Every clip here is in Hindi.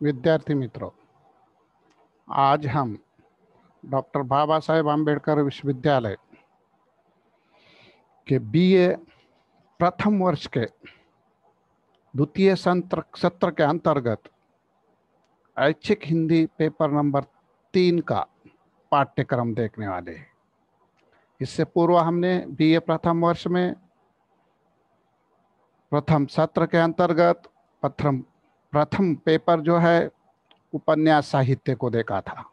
विद्यार्थी मित्रों, आज हम डॉक्टर बाबा साहेब आम्बेडकर विश्वविद्यालय के बीए प्रथम वर्ष के द्वितीय सत्र के अंतर्गत ऐच्छिक हिंदी पेपर नंबर 3 का पाठ्यक्रम देखने वाले हैं। इससे पूर्व हमने बीए प्रथम वर्ष में प्रथम सत्र के अंतर्गत प्रथम पेपर जो है उपन्यास साहित्य को देखा था।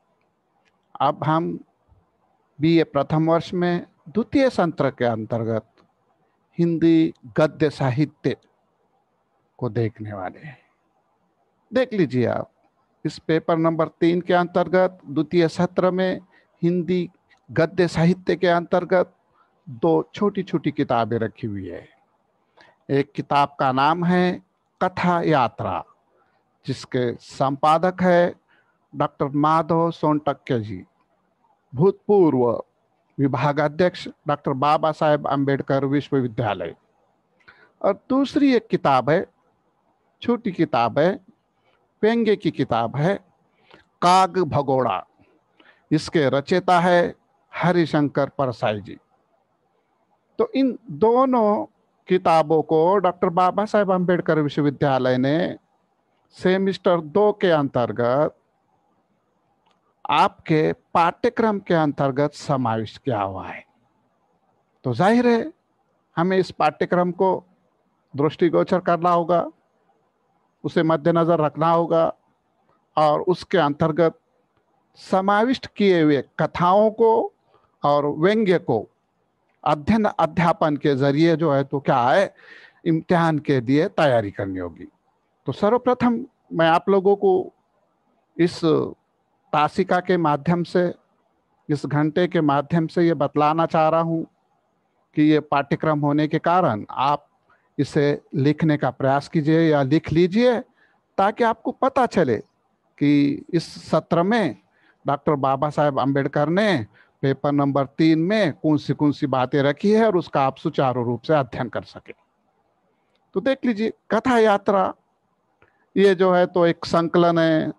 अब हम बीए प्रथम वर्ष में द्वितीय सत्र के अंतर्गत हिंदी गद्य साहित्य को देखने वाले हैं। देख लीजिए आप, इस पेपर नंबर 3 के अंतर्गत द्वितीय सत्र में हिंदी गद्य साहित्य के अंतर्गत 2 छोटी छोटी किताबें रखी हुई है। एक किताब का नाम है कथा यात्रा, जिसके संपादक है डॉक्टर माधव सोनटक्के जी, भूतपूर्व विभागाध्यक्ष डॉक्टर बाबा साहेब आम्बेडकर विश्वविद्यालय। और दूसरी एक किताब है, छोटी किताब है, व्यंग्य की किताब है, काग भगोड़ा। इसके रचयिता है हरिशंकर परसाई जी। तो इन दोनों किताबों को डॉक्टर बाबा साहेब आम्बेडकर विश्वविद्यालय ने सेमिस्टर 2 के अंतर्गत आपके पाठ्यक्रम के अंतर्गत समाविष्ट किया हुआ है। तो जाहिर है हमें इस पाठ्यक्रम को दृष्टिगोचर करना होगा, उसे मद्देनजर रखना होगा और उसके अंतर्गत समाविष्ट किए हुए कथाओं को और व्यंग्य को अध्ययन अध्यापन के जरिए जो है तो क्या है, इम्तिहान के लिए तैयारी करनी होगी। तो सर्वप्रथम मैं आप लोगों को इस तासिका के माध्यम से, इस घंटे के माध्यम से ये बतलाना चाह रहा हूँ कि ये पाठ्यक्रम होने के कारण आप इसे लिखने का प्रयास कीजिए या लिख लीजिए, ताकि आपको पता चले कि इस सत्र में डॉक्टर बाबा साहेब आम्बेडकर ने पेपर नंबर 3 में कौन सी बातें रखी है और उसका आप सुचारू रूप से अध्ययन कर सके। तो देख लीजिए, कथा यात्रा ये जो है तो एक संकलन है।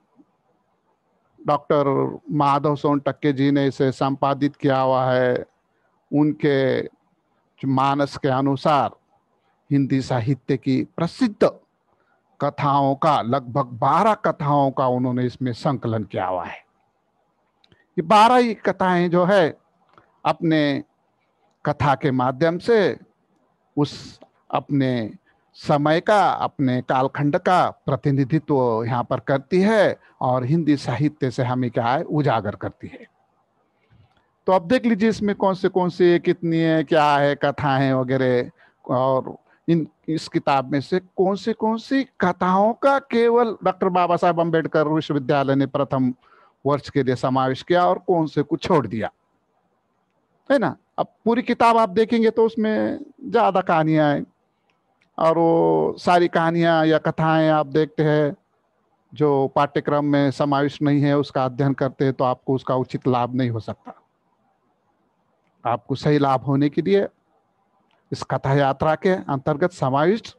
डॉक्टर माधव सोनटक्के जी ने इसे संपादित किया हुआ है। उनके मानस के अनुसार हिंदी साहित्य की प्रसिद्ध कथाओं का, लगभग 12 कथाओं का उन्होंने इसमें संकलन किया हुआ है। ये 12 ही कथाएं जो है अपने कथा के माध्यम से उस अपने समय का, अपने कालखंड का प्रतिनिधित्व यहाँ पर करती है और हिंदी साहित्य से हमें क्या है, उजागर करती है। तो अब देख लीजिए इसमें कौन से कितनी है, क्या है, कथाएं वगैरह, और इस किताब में से कौन सी कथाओं का केवल डॉक्टर बाबा साहेब आम्बेडकर विश्वविद्यालय ने प्रथम वर्ष के लिए समावेश किया और कौन से को छोड़ दिया, है ना। अब पूरी किताब आप देखेंगे तो उसमें ज्यादा कहानियां हैं और वो सारी कहानियां या कथाएं आप देखते हैं जो पाठ्यक्रम में समावेश नहीं है, उसका अध्ययन करते हैं तो आपको उसका उचित लाभ नहीं हो सकता। आपको सही लाभ होने के लिए इस कथा यात्रा के अंतर्गत समाविष्ट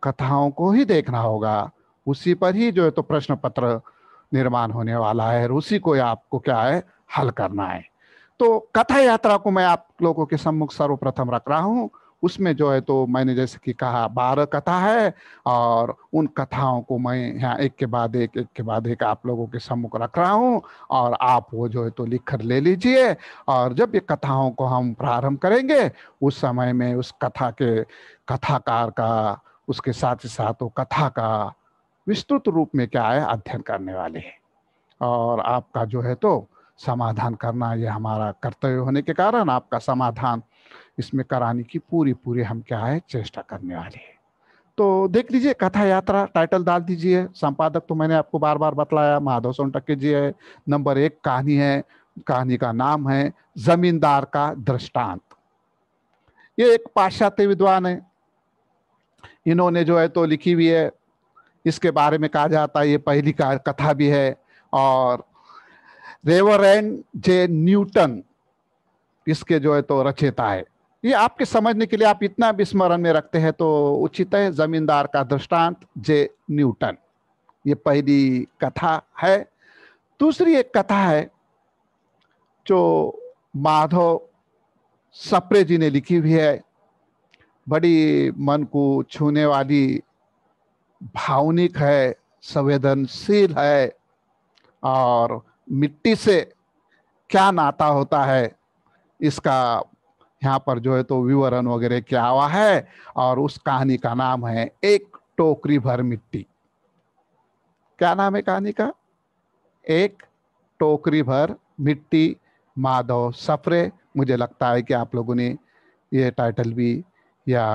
कथाओं को ही देखना होगा। उसी पर ही जो है तो प्रश्न पत्र निर्माण होने वाला है और उसी को आपको क्या है, हल करना है। तो कथा यात्रा को मैं आप लोगों के सम्मुख सर्वप्रथम रख रहा हूँ। उसमें जो है तो मैंने जैसे कि कहा 12 कथा है और उन कथाओं को मैं यहाँ एक के बाद एक आप लोगों के सम्मुख रख रहा हूँ और आप वो जो है तो लिख कर ले लीजिए। और जब ये कथाओं को हम प्रारंभ करेंगे उस समय में उस कथा के कथाकार का, उसके साथ ही साथ वो कथा का विस्तृत रूप में क्या है, अध्ययन करने वाले हैं। और आपका जो है तो समाधान करना ये हमारा कर्तव्य होने के कारण आपका समाधान इसमें कराने की पूरी हम क्या है, चेष्टा करने वाले हैं। तो देख लीजिए, कथा यात्रा टाइटल डाल दीजिए। संपादक तो मैंने आपको बार बार बतलाया, माधव सोनटक्के जी है। नंबर 1 कहानी है, कहानी का नाम है जमींदार का दृष्टांत। ये एक पाश्चात्य विद्वान है, इन्होंने जो है तो लिखी हुई है। इसके बारे में कहा जाता है ये पहली कथा भी है। और रेवरेंड जे न्यूटन इसके जो है तो रचयिता है। ये आपके समझने के लिए आप इतना भी स्मरण में रखते हैं तो उचित है, जमींदार का दृष्टांत जे न्यूटन। ये पहली कथा है। दूसरी एक कथा है जो माधव सप्रे जी ने लिखी हुई है, बड़ी मन को छूने वाली, भावनिक है, संवेदनशील है, और मिट्टी से क्या नाता होता है इसका यहाँ पर जो है तो विवरण वगैरह किया हुआ है। और उस कहानी का नाम है एक टोकरी भर मिट्टी। क्या नाम है कहानी का? एक टोकरी भर मिट्टी, माधव सप्रे। मुझे लगता है कि आप लोगों ने ये टाइटल भी या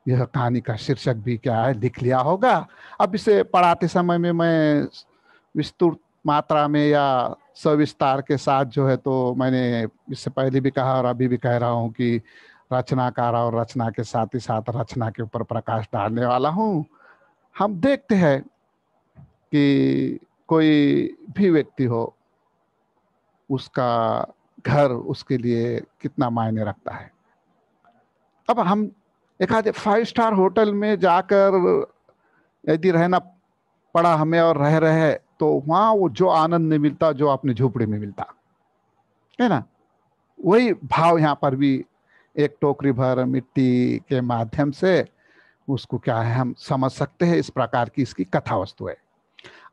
यह कहानी का शीर्षक भी क्या है लिख लिया होगा। अब इसे पढ़ाते समय में मैं विस्तृत मात्रा में या सविस्तार के साथ जो है तो मैंने इससे पहले भी कहा और अभी भी कह रहा हूँ कि रचनाकार और रचना के साथ ही साथ रचना के ऊपर प्रकाश डालने वाला हूँ। हम देखते हैं कि कोई भी व्यक्ति हो, उसका घर उसके लिए कितना मायने रखता है। अब हम एक आधे 5 स्टार होटल में जाकर यदि रहना पड़ा हमें और रह रहे, तो वहां वो जो आनंद नहीं मिलता जो अपने झोपड़ी में मिलता है ना, वही भाव यहाँ पर भी एक टोकरी भर मिट्टी के माध्यम से उसको क्या है हम समझ सकते हैं। इस प्रकार की इसकी कथा वस्तु है।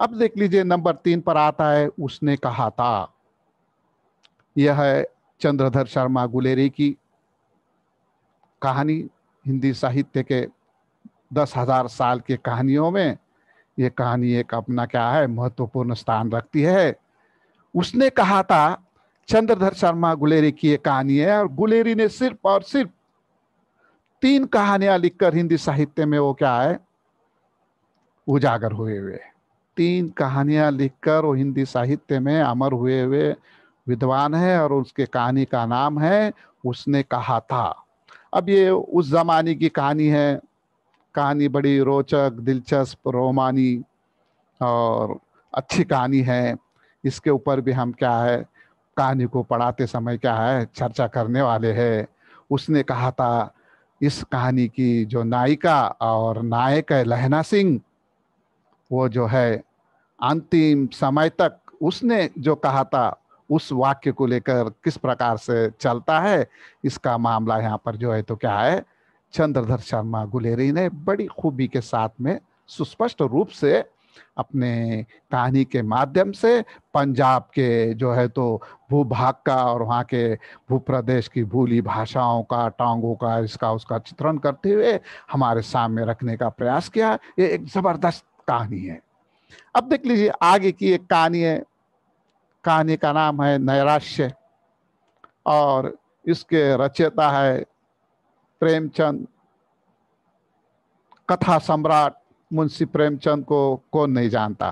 अब देख लीजिए नंबर 3 पर आता है, उसने कहा था। यह है चंद्रधर शर्मा गुलेरी की कहानी। हिंदी साहित्य के 10,000 साल की कहानियों में ये कहानी एक अपना क्या है महत्वपूर्ण स्थान रखती है। उसने कहा था, चंद्रधर शर्मा गुलेरी की ये कहानी है, और गुलेरी ने सिर्फ और सिर्फ 3 कहानियां लिखकर हिंदी साहित्य में वो क्या है उजागर हुए हुए। 3 कहानियां लिखकर वो हिंदी साहित्य में अमर हुए हुए विद्वान है, और उसके कहानी का नाम है उसने कहा था। अब ये उस जमाने की कहानी है। कहानी बड़ी रोचक, दिलचस्प, रोमानी और अच्छी कहानी है। इसके ऊपर भी हम क्या है कहानी को पढ़ाते समय क्या है चर्चा करने वाले हैं। उसने कहा था, इस कहानी की जो नायिका और नायक है लहना सिंह, वो जो है अंतिम समय तक उसने जो कहा था उस वाक्य को लेकर किस प्रकार से चलता है, इसका मामला यहाँ पर जो है तो क्या है चंद्रधर शर्मा गुलेरी ने बड़ी खूबी के साथ में सुस्पष्ट रूप से अपने कहानी के माध्यम से पंजाब के जो है तो भूभाग का और वहाँ के भूप्रदेश की भूली भाषाओं का, टांगों का, इसका उसका चित्रण करते हुए हमारे सामने रखने का प्रयास किया। ये एक जबरदस्त कहानी है। अब देख लीजिए आगे की एक कहानी है। कहानी का नाम है नैराश्य, और इसके रचयिता है प्रेमचंद। कथा सम्राट मुंशी प्रेमचंद को कौन नहीं जानता,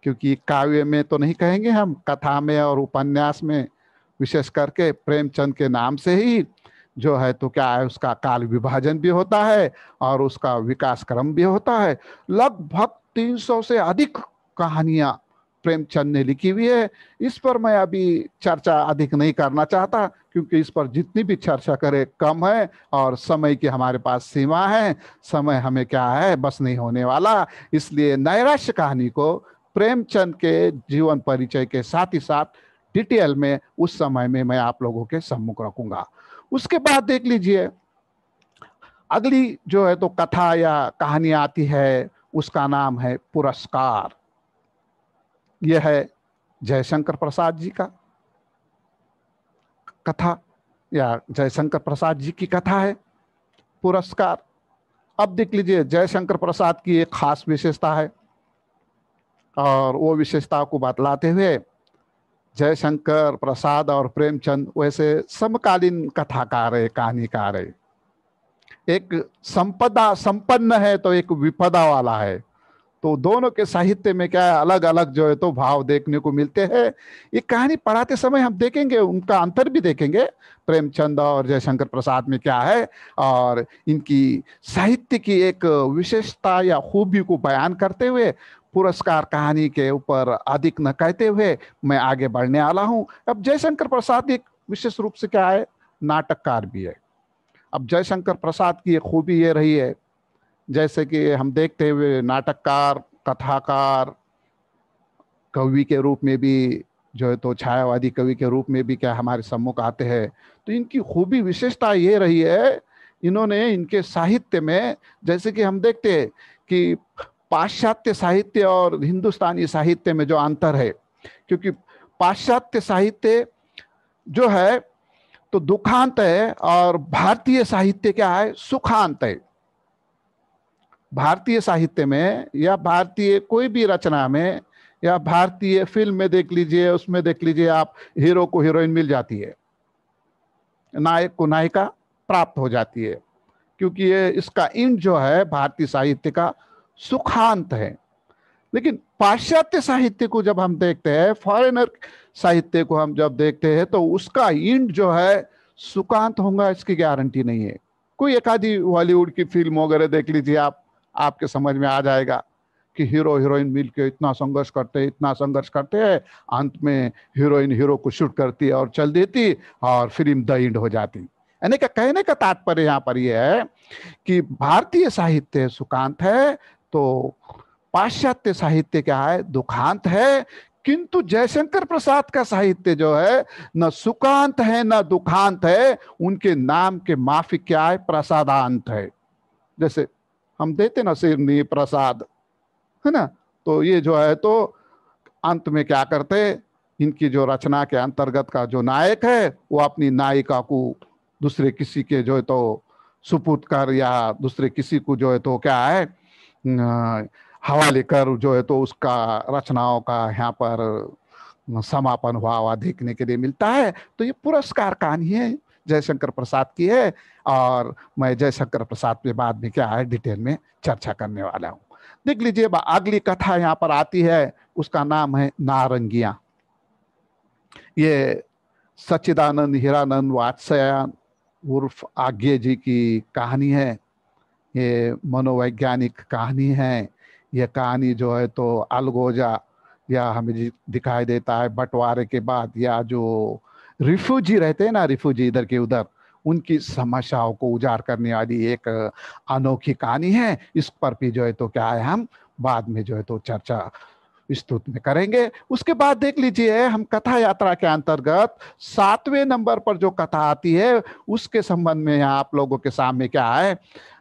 क्योंकि काव्य में तो नहीं कहेंगे हम, कथा में और उपन्यास में विशेष करके प्रेमचंद के नाम से ही जो है तो क्या है उसका काल विभाजन भी होता है और उसका विकास क्रम भी होता है। लगभग 300 से अधिक कहानियां प्रेमचंद ने लिखी हुई है। इस पर मैं अभी चर्चा अधिक नहीं करना चाहता, क्योंकि इस पर जितनी भी चर्चा करे कम है, और समय की हमारे पास सीमा है, समय हमें क्या है बस नहीं होने वाला। इसलिए नैराश्य कहानी को प्रेमचंद के जीवन परिचय के साथ ही साथ डिटेल में उस समय में मैं आप लोगों के सम्मुख रखूंगा। उसके बाद देख लीजिए अगली जो है तो कथा या कहानी आती है, उसका नाम है पुरस्कार। यह है जयशंकर प्रसाद जी का कथा, या जयशंकर प्रसाद जी की कथा है पुरस्कार। अब देख लीजिए जयशंकर प्रसाद की एक खास विशेषता है, और वो विशेषता को बतलाते हुए जयशंकर प्रसाद और प्रेमचंद वैसे समकालीन कथाकार है, कहानीकार है। एक संपदा संपन्न है तो एक विपदा वाला है, तो दोनों के साहित्य में क्या है अलग अलग जो है तो भाव देखने को मिलते हैं। ये कहानी पढ़ाते समय हम देखेंगे, उनका अंतर भी देखेंगे प्रेमचंद और जयशंकर प्रसाद में क्या है, और इनकी साहित्य की एक विशेषता या खूबी को बयान करते हुए पुरस्कार कहानी के ऊपर अधिक न कहते हुए मैं आगे बढ़ने वाला हूँ। अब जयशंकर प्रसाद एक विशेष रूप से क्या है नाटककार भी है। अब जयशंकर प्रसाद की एक खूबी ये रही है, जैसे कि हम देखते हुए नाटककार कथाकार, कवि के रूप में भी जो है तो छायावादी कवि के रूप में भी क्या हमारे सम्मुख आते हैं। तो इनकी खूबी विशेषता ये रही है, इन्होंने इनके साहित्य में, जैसे कि हम देखते हैं कि पाश्चात्य साहित्य और हिंदुस्तानी साहित्य में जो अंतर है, क्योंकि पाश्चात्य साहित्य जो है तो दुखांत है और भारतीय साहित्य क्या है, सुखांत है। भारतीय साहित्य में या भारतीय कोई भी रचना में या भारतीय फिल्म में देख लीजिए, उसमें देख लीजिए आप, हीरो को हीरोइन मिल जाती है, नायक को नायिका प्राप्त हो जाती है, क्योंकि ये इसका इंड जो है भारतीय साहित्य का सुखांत है। लेकिन पाश्चात्य साहित्य को जब हम देखते हैं, फॉरेनर साहित्य को हम जब देखते हैं, तो उसका इंड जो है सुखांत होगा इसकी गारंटी नहीं है। कोई एक आधी बॉलीवुड की फिल्म वगैरह देख लीजिए आप, आपके समझ में आ जाएगा कि हीरो हीरोइन मिलके इतना संघर्ष करते हैं, इतना संघर्ष करते हैं, अंत में हीरोइन हीरो को शूट करती है और चल देती और फिल्म द एंड हो जाती। यानी कि कहने का तात्पर्य यहाँ पर यह है कि भारतीय साहित्य सुखांत है तो पाश्चात्य साहित्य क्या है, दुखांत है। किंतु जयशंकर प्रसाद का साहित्य जो है न सुखांत है न दुखांत है, उनके नाम के माफिक क्या है, प्रसादांत है। जैसे हम देते ना सिरनी प्रसाद, है ना, तो ये जो है तो अंत में क्या करते, इनकी जो रचना के अंतर्गत का जो नायक है वो अपनी नायिका को दूसरे किसी के जो है तो सुपुत कर या दूसरे किसी को जो है तो क्या है हवाले कर जो है तो उसका रचनाओं का यहाँ पर समापन हुआ हुआ देखने के लिए मिलता है। तो ये पुरस्कार कहानी है जयशंकर प्रसाद की है, और मैं जयशंकर प्रसाद के बाद में क्या है डिटेल में चर्चा करने वाला हूँ। देख लीजिए अगली कथा यहाँ पर आती है, उसका नाम है नारंगियां। ये सच्चिदानंद हीरानंद वात्स्यायन उर्फ आज्ञे जी की कहानी है। ये मनोवैज्ञानिक कहानी है। यह कहानी जो है तो अलगोजा या हमें दिखाई देता है बंटवारे के बाद, या जो रिफ्यूजी रहते हैं ना, रिफ्यूजी इधर के उधर, उनकी समस्याओं को उजागर करने वाली एक अनोखी कहानी है। इस पर भी जो है तो क्या है हम बाद में जो है तो चर्चा विस्तृत में करेंगे। उसके बाद देख लीजिए हम कथा यात्रा के अंतर्गत 7वें नंबर पर जो कथा आती है उसके संबंध में यहाँ आप लोगों के सामने क्या है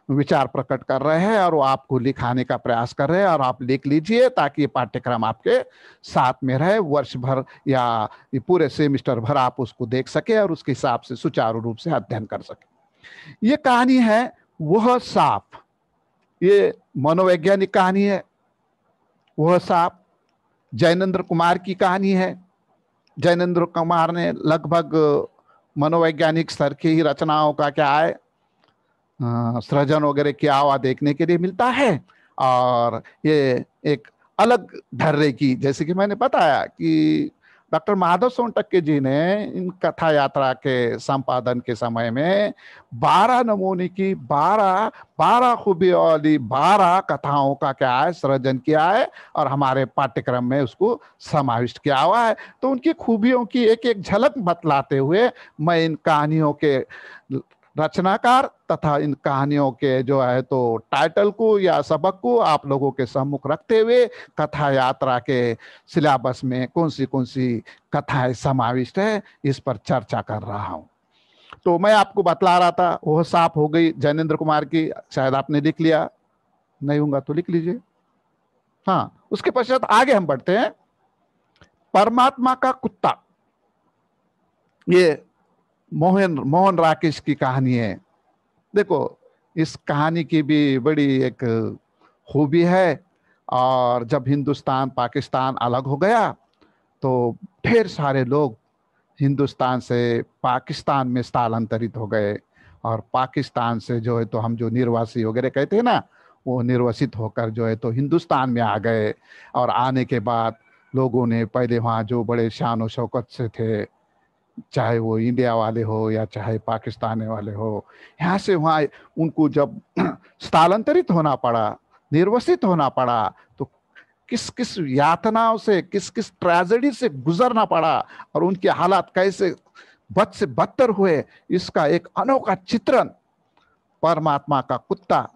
विचार प्रकट कर रहे हैं, और वो आपको लिखाने का प्रयास कर रहे हैं, और आप लिख लीजिए ताकि ये पाठ्यक्रम आपके साथ में रहे, वर्ष भर या पूरे सेमिस्टर भर आप उसको देख सके और उसके हिसाब से सुचारू रूप से अध्ययन कर सके। ये कहानी है वह सांप। ये मनोवैज्ञानिक कहानी है। वह सांप जैनेंद्र कुमार की कहानी है। जैनेंद्र कुमार ने लगभग मनोवैज्ञानिक स्तर की ही रचनाओं का क्या है सृजन वगैरह किया हुआ देखने के लिए मिलता है। और ये एक अलग ढर्रे की, जैसे कि मैंने बताया कि डॉक्टर माधव सोनटक्के जी ने इन कथा यात्रा के संपादन के समय में 12 नमूने की 12 खूबी वाली 12 कथाओं का क्या है सृजन किया है, और हमारे पाठ्यक्रम में उसको समाविष्ट किया हुआ है। तो उनकी खूबियों की एक एक झलक बतलाते हुए मैं इन कहानियों के रचनाकार तथा इन कहानियों के जो है तो टाइटल को या सबक को आप लोगों के सम्मुख रखते हुए कथा यात्रा के सिलेबस में कौन सी कथाएं समाविष्ट है इस पर चर्चा कर रहा हूं। तो मैं आपको बतला रहा था वह सांप हो गई जैनेंद्र कुमार की, शायद आपने लिख लिया, नहीं होगा तो लिख लीजिए। हाँ, उसके पश्चात आगे हम बढ़ते हैं। परमात्मा का कुत्ता, ये मोहन राकेश की कहानी है। देखो इस कहानी की भी बड़ी एक खूबी है, और जब हिंदुस्तान पाकिस्तान अलग हो गया तो ढेर सारे लोग हिंदुस्तान से पाकिस्तान में स्थानांतरित हो गए, और पाकिस्तान से जो है तो हम जो निर्वासी वगैरह कहते हैं ना, वो निर्वासित होकर जो है तो हिंदुस्तान में आ गए। और आने के बाद लोगों ने पहले वहाँ जो बड़े शान और शौकत से थे, चाहे वो इंडिया वाले हो या चाहे पाकिस्तान वाले हो, यहाँ से वहाँ उनको जब स्थानांतरित होना पड़ा, निर्वसित होना पड़ा, तो किस किस यातनाओं से, किस किस ट्रेजेडी से गुजरना पड़ा, और उनके हालात कैसे बद से बदतर हुए, इसका एक अनोखा चित्रण परमात्मा का कुत्ता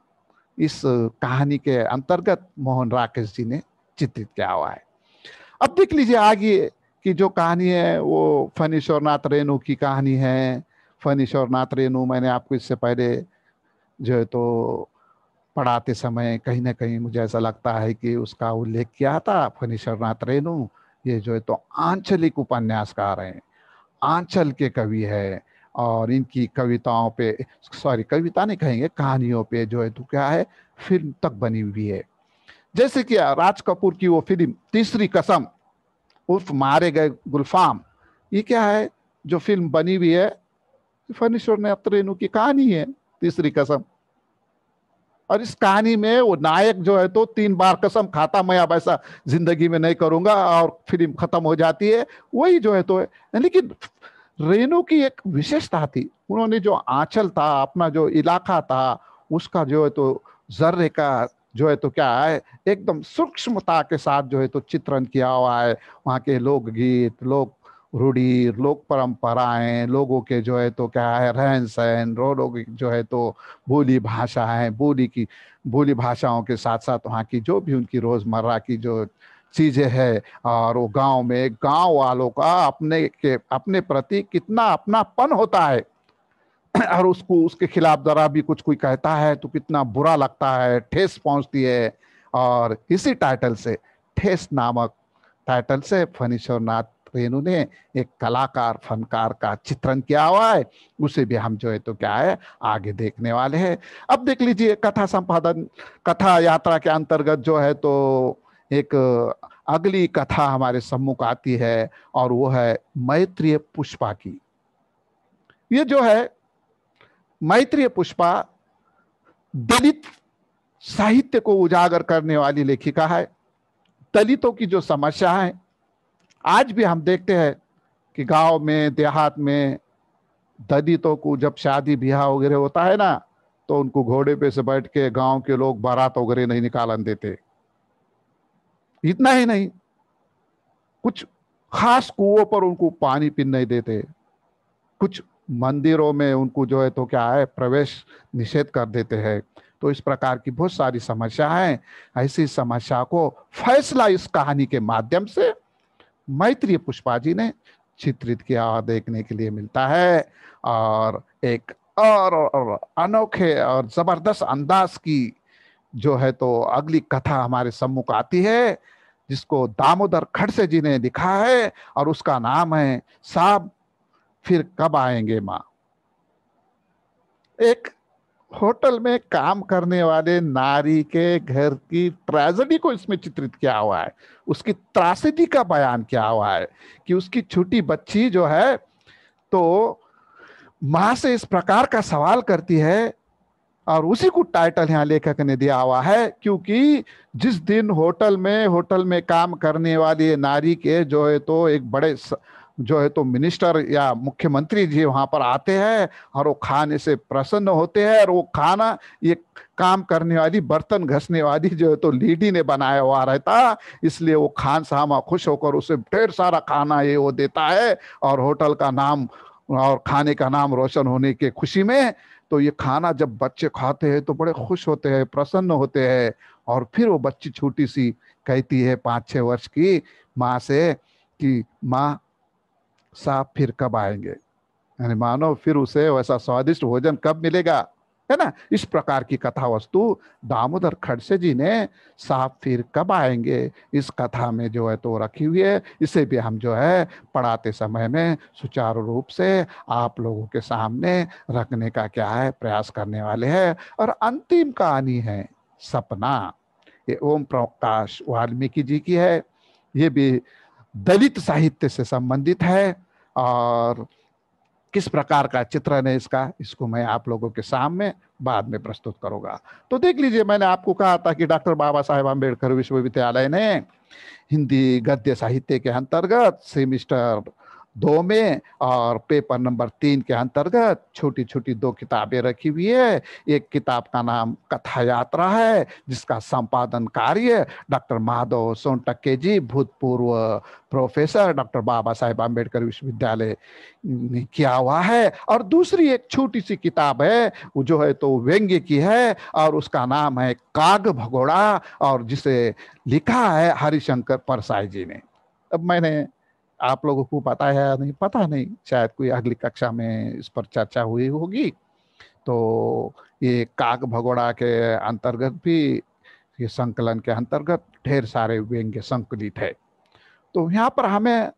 इस कहानी के अंतर्गत मोहन राकेश जी ने चित्रित किया हुआ है। अब देख लीजिए आगे की जो कहानी है वो फणीश्वरनाथ रेणु की कहानी है। फणीश्वरनाथ रेणु मैंने आपको इससे पहले जो है तो पढ़ाते समय कहीं ना कहीं मुझे ऐसा लगता है कि उसका उल्लेख किया था। फणीश्वरनाथ रेणु ये जो है तो आंचलिक उपन्यासकार हैं, आंचल के कवि है, और इनकी कविताओं पे, सॉरी कविता नहीं कहेंगे, कहानियों पे जो है तो क्या है, फिल्म तक बनी हुई है। जैसे कि राज कपूर की वो फिल्म तीसरी कसम उर्फ मारे गए गुलफाम, ये क्या है जो फिल्म बनी हुई है, फणीश्वरनाथ रेणु की कहानी है तीसरी कसम। और इस कहानी में वो नायक जो है तो 3 बार कसम खाता मैं अब ऐसा जिंदगी में नहीं करूंगा, और फिल्म खत्म हो जाती है। वही जो है तो है। लेकिन रेणु की एक विशेषता थी, उन्होंने जो आंचल था, अपना जो इलाका था, उसका जो है तो जर्रे का जो है तो क्या है, एकदम सूक्ष्मता के साथ जो है तो चित्रण किया हुआ है। वहाँ के लोकगीत, लोक रूढ़ी, लोक परंपराएं, लोगों के जो है तो क्या है रहन सहन, लोगों की जो है तो बोली भाषा है, बोली भाषाओं के साथ साथ वहाँ की जो भी उनकी रोजमर्रा की जो चीजें है, और वो गांव में गांव वालों का अपने प्रति कितना अपनापन होता है। और उसको उसके खिलाफ जरा भी कुछ कोई कहता है तो कितना बुरा लगता है, ठेस पहुंचती है। और इसी टाइटल से, ठेस नामक टाइटल से फणीश्वरनाथ रेणु ने एक कलाकार फनकार का चित्रण किया हुआ है। उसे भी हम जो है तो क्या है आगे देखने वाले हैं। अब देख लीजिए कथा संपादन, कथा यात्रा के अंतर्गत जो है तो एक अगली कथा हमारे सम्मुख आती है, और वो है मैत्रेय पुष्पा की। ये जो है मैत्रेय पुष्पा दलित साहित्य को उजागर करने वाली लेखिका है। दलितों की जो समस्या है आज भी हम देखते हैं कि गांव में देहात में दलितों को जब शादी ब्याह वगैरह होता है ना, तो उनको घोड़े पे से बैठ के गांव के लोग बारात वगैरह नहीं निकालन देते। इतना ही नहीं, कुछ खास कुओं पर उनको पानी पीने नहीं देते, कुछ मंदिरों में उनको जो है तो क्या है प्रवेश निषेध कर देते हैं। तो इस प्रकार की बहुत सारी समस्या है। ऐसी समस्या को फैसला इस कहानी के माध्यम से मैत्रेय पुष्पा जी ने चित्रित किया देखने के लिए मिलता है। और एक और अनोखे और जबरदस्त अंदाज की जो है तो अगली कथा हमारे सम्मुख आती है, जिसको दामोदर खड़से जी ने लिखा है, और उसका नाम है साहब फिर कब आएंगे माँ। एक होटल में काम करने वाले नारी के घर की ट्रेजेडी को इसमें चित्रित किया हुआ है, उसकी त्रासदी का बयान किया हुआ है कि उसकी छोटी बच्ची जो है तो माँ से इस प्रकार का सवाल करती है। और उसी को टाइटल यहाँ लेखक ने दिया हुआ है, क्योंकि जिस दिन होटल में काम करने वाली नारी के जो है तो एक बड़े जो है तो मिनिस्टर या मुख्यमंत्री जी वहां पर आते हैं, और वो खाने से प्रसन्न होते हैं, और वो खाना ये काम करने वाली बर्तन घसने वाली जो है तो लीडी ने बनाया हुआ रहता, इसलिए वो खान साहब खुश होकर उसे ढेर सारा खाना ये वो देता है, और होटल का नाम और खाने का नाम रोशन होने के खुशी में। तो ये खाना जब बच्चे खाते हैं तो बड़े खुश होते हैं, प्रसन्न होते हैं। और फिर वो बच्ची छोटी सी कहती है 5-6 वर्ष की माँ से कि माँ साहब फिर कब आएंगे, यानी मानो फिर उसे वैसा स्वादिष्ट भोजन कब मिलेगा, है ना। इस प्रकार की कथा वस्तु दामोदर खड़से जी ने साहब फिर कब आएंगे इस कथा में जो है तो रखी हुई है। इसे भी हम जो है पढ़ाते समय में सुचारू रूप से आप लोगों के सामने रखने का क्या है प्रयास करने वाले हैं। और अंतिम कहानी है सपना, ये ओम प्रकाश वाल्मीकि जी की है। ये भी दलित साहित्य से संबंधित है, और किस प्रकार का चित्रण है इसका, इसको मैं आप लोगों के सामने बाद में प्रस्तुत करूंगा। तो देख लीजिए, मैंने आपको कहा था कि डॉक्टर बाबा साहेब आम्बेडकर विश्वविद्यालय ने हिंदी गद्य साहित्य के अंतर्गत सेमिस्टर 2 में, और पेपर नंबर 3 के अंतर्गत छोटी छोटी 2 किताबें रखी हुई है। एक किताब का नाम कथा यात्रा है, जिसका संपादन कार्य डॉक्टर माधव सोनटक्के जी, भूतपूर्व प्रोफेसर डॉक्टर बाबा साहेब आम्बेडकर विश्वविद्यालय ने किया हुआ है। और दूसरी एक छोटी सी किताब है, वो जो है तो व्यंग्य की है, और उसका नाम है काग भगोड़ा, और जिसे लिखा है हरिशंकर परसाई जी ने। अब मैंने, आप लोगों को पता है या नहीं पता नहीं, शायद कोई अगली कक्षा में इस पर चर्चा हुई होगी। तो ये काग भगोड़ा के अंतर्गत भी, ये संकलन के अंतर्गत ढेर सारे व्यंग्य संकलित है। तो यहाँ पर हमें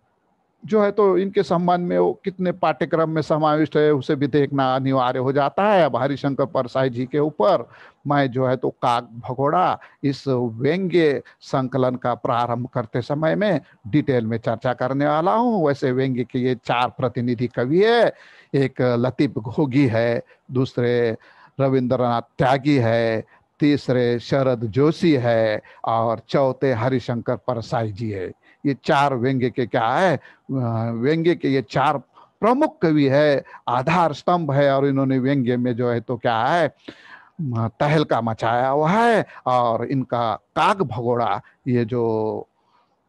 जो है तो इनके संबंध में वो कितने पाठ्यक्रम में समाविष्ट है उसे भी देखना अनिवार्य हो जाता है। अब हरिशंकर परसाई जी के ऊपर मैं जो है तो काग भगोड़ा इस व्यंग्य संकलन का प्रारंभ करते समय में डिटेल में चर्चा करने वाला हूँ। वैसे व्यंग्य के ये 4 प्रतिनिधि कवि है। एक लतीफ घोगी है, दूसरे रविंद्रनाथ त्यागी है, तीसरे शरद जोशी है, और चौथे हरिशंकर परसाई जी है। ये 4 व्यंग्य के क्या है, व्यंग्य के ये 4 प्रमुख कवि है, आधार स्तंभ है। और इन्होंने व्यंग्य में जो है तो क्या है, तहलका मचाया हुआ है। और इनका काग भगोड़ा ये जो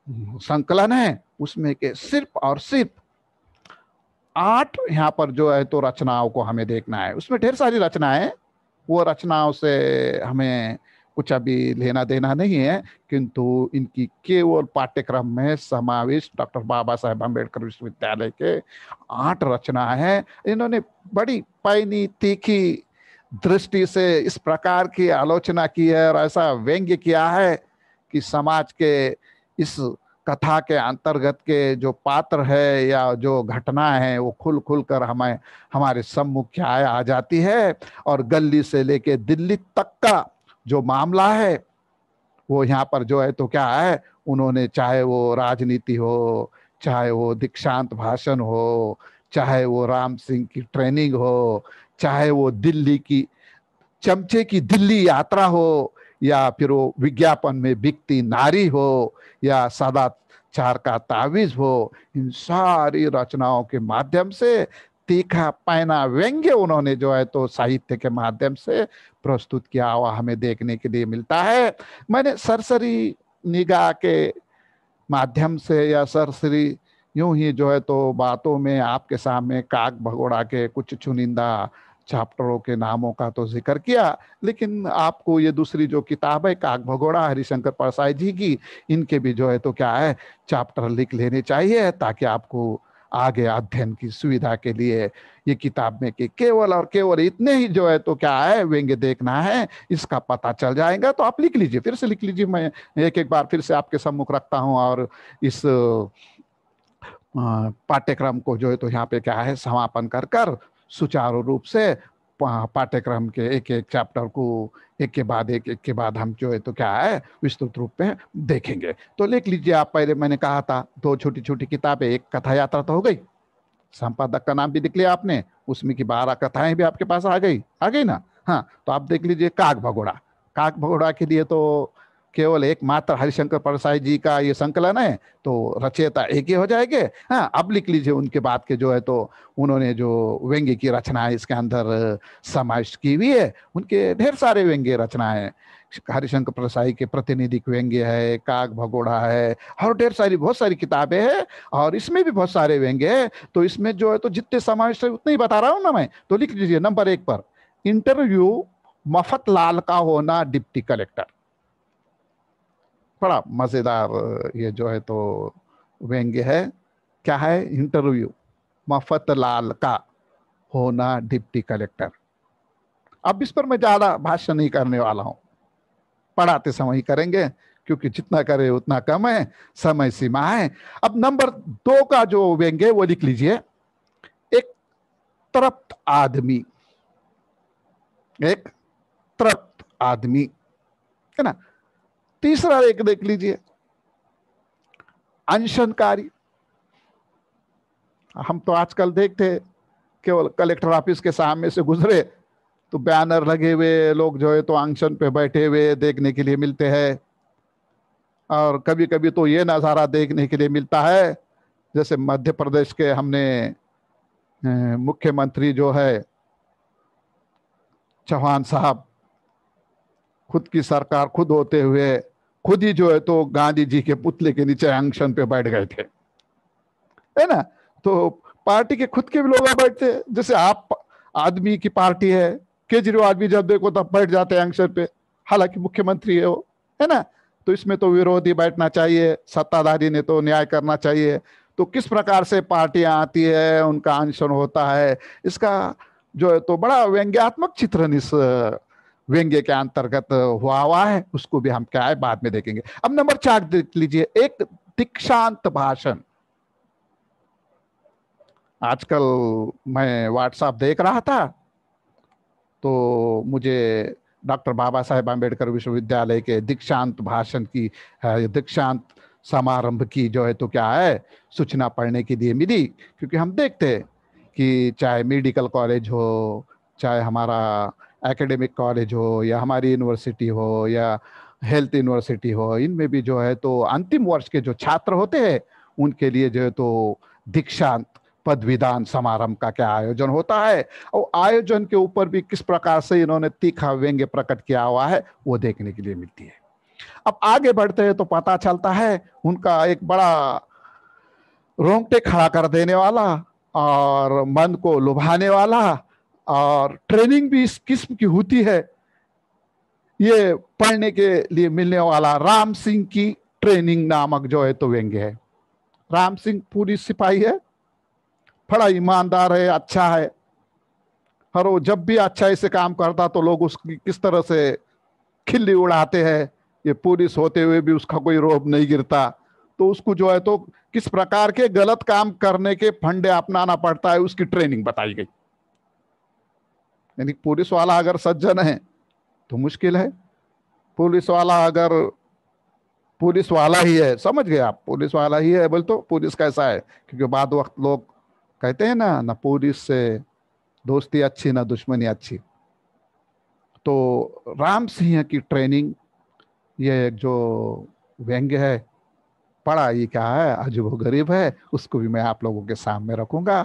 संकलन है, उसमें के सिर्फ और सिर्फ 8 यहाँ पर जो है तो रचनाओं को हमें देखना है। उसमें ढेर सारी रचनाएं, वो रचनाओं से हमें कुछ अभी लेना देना नहीं है, किंतु इनकी केवल पाठ्यक्रम में समाविष्ट डॉक्टर बाबा साहेब अम्बेडकर विश्वविद्यालय के 8 रचनाएं हैं। इन्होंने बड़ी पैनी तीखी दृष्टि से इस प्रकार की आलोचना की है, और ऐसा व्यंग्य किया है कि समाज के इस कथा के अंतर्गत के जो पात्र है या जो घटना है, वो खुल खुल कर हमें हमारे सम्मुख आ जाती है। और गली से लेके दिल्ली तक का जो मामला है, वो यहाँ पर जो है तो क्या है, उन्होंने चाहे वो राजनीति हो, चाहे वो दीक्षांत भाषण हो, चाहे वो राम सिंह की ट्रेनिंग हो, चाहे वो दिल्ली की चमचे की दिल्ली यात्रा हो, या फिर वो विज्ञापन में बिकती नारी हो, या सदाचार का तावीज हो, इन सारी रचनाओं के माध्यम से तीखा पैना व्यंग्य उन्होंने जो है तो साहित्य के माध्यम से प्रस्तुत किया हुआ हमें देखने के लिए मिलता है। मैंने सरसरी निगाह के माध्यम से या सरसरी यूं ही जो है तो बातों में आपके सामने काग भगोड़ा के कुछ चुनिंदा चैप्टरों के नामों का तो जिक्र किया, लेकिन आपको ये दूसरी जो किताब है काग भगोड़ा हरिशंकर परसाई जी की, इनके भी जो है तो क्या है चैप्टर लिख लेने चाहिए, ताकि आपको आगे अध्ययन की सुविधा के लिए ये किताब में कि केवल और केवल इतने ही जो है तो क्या है व्यंग्य देखना है, इसका पता चल जाएगा। तो आप लिख लीजिए, फिर से लिख लीजिए। मैं एक एक बार फिर से आपके सम्मुख रखता हूँ, और इस पाठ्यक्रम को जो है तो यहाँ पे क्या है समापन कर कर सुचारू रूप से पाठ्यक्रम के एक एक चैप्टर को एक के बाद एक के बाद हम जो है तो क्या है विस्तृत रूप में देखेंगे। तो लिख लीजिए आप। पहले मैंने कहा था 2 छोटी छोटी किताबें, एक कथा यात्रा तो हो गई, संपादक का नाम भी लिख लिया आपने, उसमें की 12 कथाएं भी आपके पास आ गई ना। हाँ, तो आप देख लीजिए काग भगोड़ा। काग भगोड़ा के लिए तो केवल एकमात्र हरिशंकर परसाई जी का ये संकलन है, तो रचयिता एक ही हो जाएंगे। हाँ, अब लिख लीजिए उनके बाद के जो है तो उन्होंने जो व्यंग्य की रचनाएं इसके अंदर समाविष्ट की हुई है, उनके ढेर सारे व्यंग्य रचनाएं। हरिशंकर परसाई के प्रतिनिधिक व्यंग्य है, काग भगोड़ा है, और ढेर सारी बहुत सारी किताबें हैं, और इसमें भी बहुत सारे व्यंग्य है। तो इसमें जो है तो जितने समाविष्ट है उतने ही बता रहा हूं ना मैं। तो लिख लीजिए नंबर 1 पर, इंटरव्यू मफत लाल का होना डिप्टी कलेक्टर। बड़ा मजेदार ये जो है तो व्यंग्य है। क्या है, इंटरव्यू मफत लाल का होना डिप्टी कलेक्टर। अब इस पर मैं ज्यादा भाष्य नहीं करने वाला हूं, पढ़ाते समय ही करेंगे, क्योंकि जितना करे उतना कम है, समय सीमा है। अब नंबर 2 का जो व्यंग्य वो लिख लीजिए, एक तृप्त आदमी। एक तृप्त आदमी है ना। तीसरा एक देख लीजिए, अनशनकारी। हम तो आजकल देखते, केवल कलेक्टर ऑफिस के सामने से गुजरे तो बैनर लगे हुए लोग जो है तो अनशन पे बैठे हुए देखने के लिए मिलते हैं। और कभी कभी तो ये नज़ारा देखने के लिए मिलता है जैसे मध्य प्रदेश के हमने मुख्यमंत्री जो है चौहान साहब, खुद की सरकार खुद होते हुए खुद ही जो है तो गांधी जी के पुतले के नीचे अनशन पे बैठ गए थे, है ना। तो पार्टी के खुद के भी लोग बैठते हैं, जैसे आप आदमी की पार्टी है, केजरीवाल भी जब देखो तब बैठ जाते हैं अनशन पे, हालांकि मुख्यमंत्री है वो, है ना। तो इसमें तो विरोधी बैठना चाहिए, सत्ताधारी ने तो न्याय करना चाहिए। तो किस प्रकार से पार्टियां आती है, उनका अनशन होता है, इसका जो है तो बड़ा व्यंग्यात्मक चित्रण इस व्यंग्य के अंतर्गत हुआ है। उसको भी हम क्या है बाद में देखेंगे। अब नंबर 4 देख लीजिए, एक दीक्षांत भाषण। आजकल मैं व्हाट्सएप देख रहा था, तो मुझे डॉक्टर बाबा साहेब आम्बेडकर विश्वविद्यालय के दीक्षांत भाषण की, दीक्षांत समारंभ की जो है तो क्या है सूचना पढ़ने के लिए मिली। क्योंकि हम देखते हैं कि चाहे मेडिकल कॉलेज हो, चाहे हमारा एकेडमिक कॉलेज हो, या हमारी यूनिवर्सिटी हो, या हेल्थ यूनिवर्सिटी हो, इनमें भी जो है तो अंतिम वर्ष के जो छात्र होते हैं उनके लिए जो है तो दीक्षांत पदवीदान समारंभ का क्या आयोजन होता है, और आयोजन के ऊपर भी किस प्रकार से इन्होंने तीखा व्यंग्य प्रकट किया हुआ है वो देखने के लिए मिलती है। अब आगे बढ़ते हैं तो पता चलता है उनका एक बड़ा रोंगटे खड़ा कर देने वाला और मन को लुभाने वाला और ट्रेनिंग भी इस किस्म की होती है, ये पढ़ने के लिए मिलने वाला राम सिंह की ट्रेनिंग नामक जो है तो व्यंग्य है। राम सिंह पुलिस सिपाही है, बड़ा ईमानदार है, अच्छा है, और वो जब भी अच्छा ऐसे काम करता तो लोग उसकी किस तरह से खिल्ली उड़ाते हैं, ये पुलिस होते हुए भी उसका कोई रोब नहीं गिरता। तो उसको जो है तो किस प्रकार के गलत काम करने के फंडे अपनाना पड़ता है उसकी ट्रेनिंग बताई गई। यानी पुलिस वाला अगर सज्जन है तो मुश्किल है, पुलिस वाला अगर पुलिस वाला ही है, समझ गए आप, पुलिस वाला ही है बोल तो पुलिस कैसा है। क्योंकि बाद वक्त लोग कहते हैं ना, ना पुलिस से दोस्ती अच्छी ना दुश्मनी अच्छी। तो राम सिंह की ट्रेनिंग, ये एक जो व्यंग्य है बड़ा ही क्या है अजीबो गरीब है, उसको भी मैं आप लोगों के सामने रखूंगा।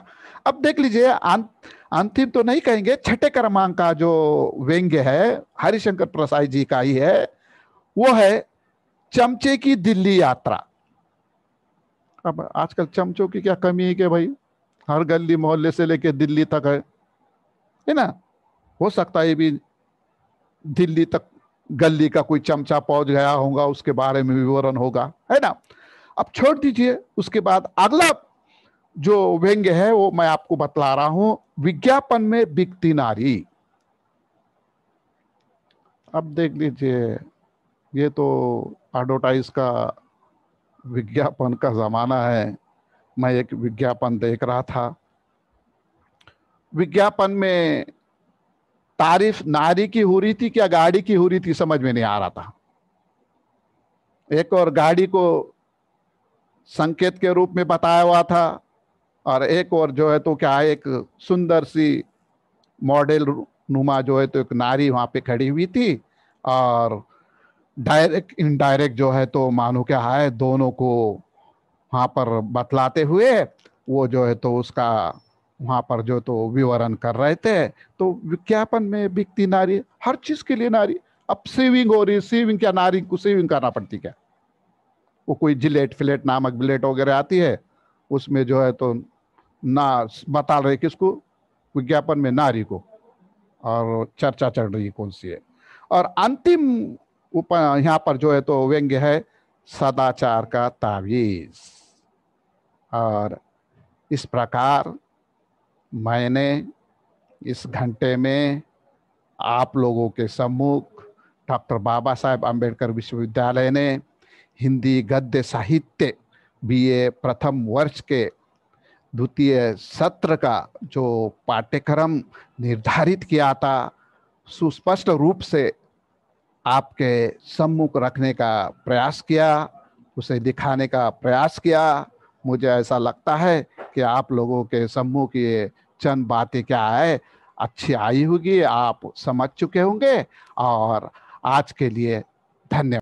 अब देख लीजिए, अंतिम तो नहीं कहेंगे, छठे क्रमांक का जो व्यंग्य है हरिशंकर प्रसाद जी का ही है, वो है चमचे की दिल्ली यात्रा। अब आजकल चमचों की क्या कमी है कि भाई हर गली मोहल्ले से लेके दिल्ली तक है ना। हो सकता है ये भी दिल्ली तक गली का कोई चमचा पहुंच गया होगा, उसके बारे में विवरण होगा, है ना। अब छोड़ दीजिए, उसके बाद अगला जो व्यंग्य है वो मैं आपको बतला रहा हूं, विज्ञापन में बिकती नारी। अब देख लीजिए, ये तो एडवर्टाइज का विज्ञापन का जमाना है। मैं एक विज्ञापन देख रहा था, विज्ञापन में तारीफ नारी की हो रही थी क्या गाड़ी की हो रही थी समझ में नहीं आ रहा था। एक और गाड़ी को संकेत के रूप में बताया हुआ था, और एक और जो है तो क्या है एक सुंदर सी मॉडल नुमा जो है तो एक नारी वहां पे खड़ी हुई थी, और डायरेक्ट इनडायरेक्ट जो है तो मानो क्या है दोनों को वहां पर बतलाते हुए वो जो है तो उसका वहां पर जो तो विवरण कर रहे थे। तो विज्ञापन में बिकती नारी, हर चीज के लिए नारी। अब सेविंग हो रही, सेविंग क्या, नारी को सेविंग करना पड़ती क्या, वो कोई जिलेट फिलेट नामक बिलेट वगैरह आती है, उसमें जो है तो ना बता रहे किसको, विज्ञापन में नारी को, और चर्चा चल रही कौन सी है। और अंतिम ऊपर यहाँ पर जो है तो व्यंग्य है सदाचार का तावीज। और इस प्रकार मैंने इस घंटे में आप लोगों के सम्मुख डॉक्टर बाबा साहेब आम्बेडकर विश्वविद्यालय ने हिंदी गद्य साहित्य बीए प्रथम वर्ष के द्वितीय सत्र का जो पाठ्यक्रम निर्धारित किया था, सुस्पष्ट रूप से आपके सम्मुख रखने का प्रयास किया, उसे दिखाने का प्रयास किया। मुझे ऐसा लगता है कि आप लोगों के सम्मुख ये चंद बातें क्या है अच्छी आई होगी, आप समझ चुके होंगे। और आज के लिए धन्यवाद।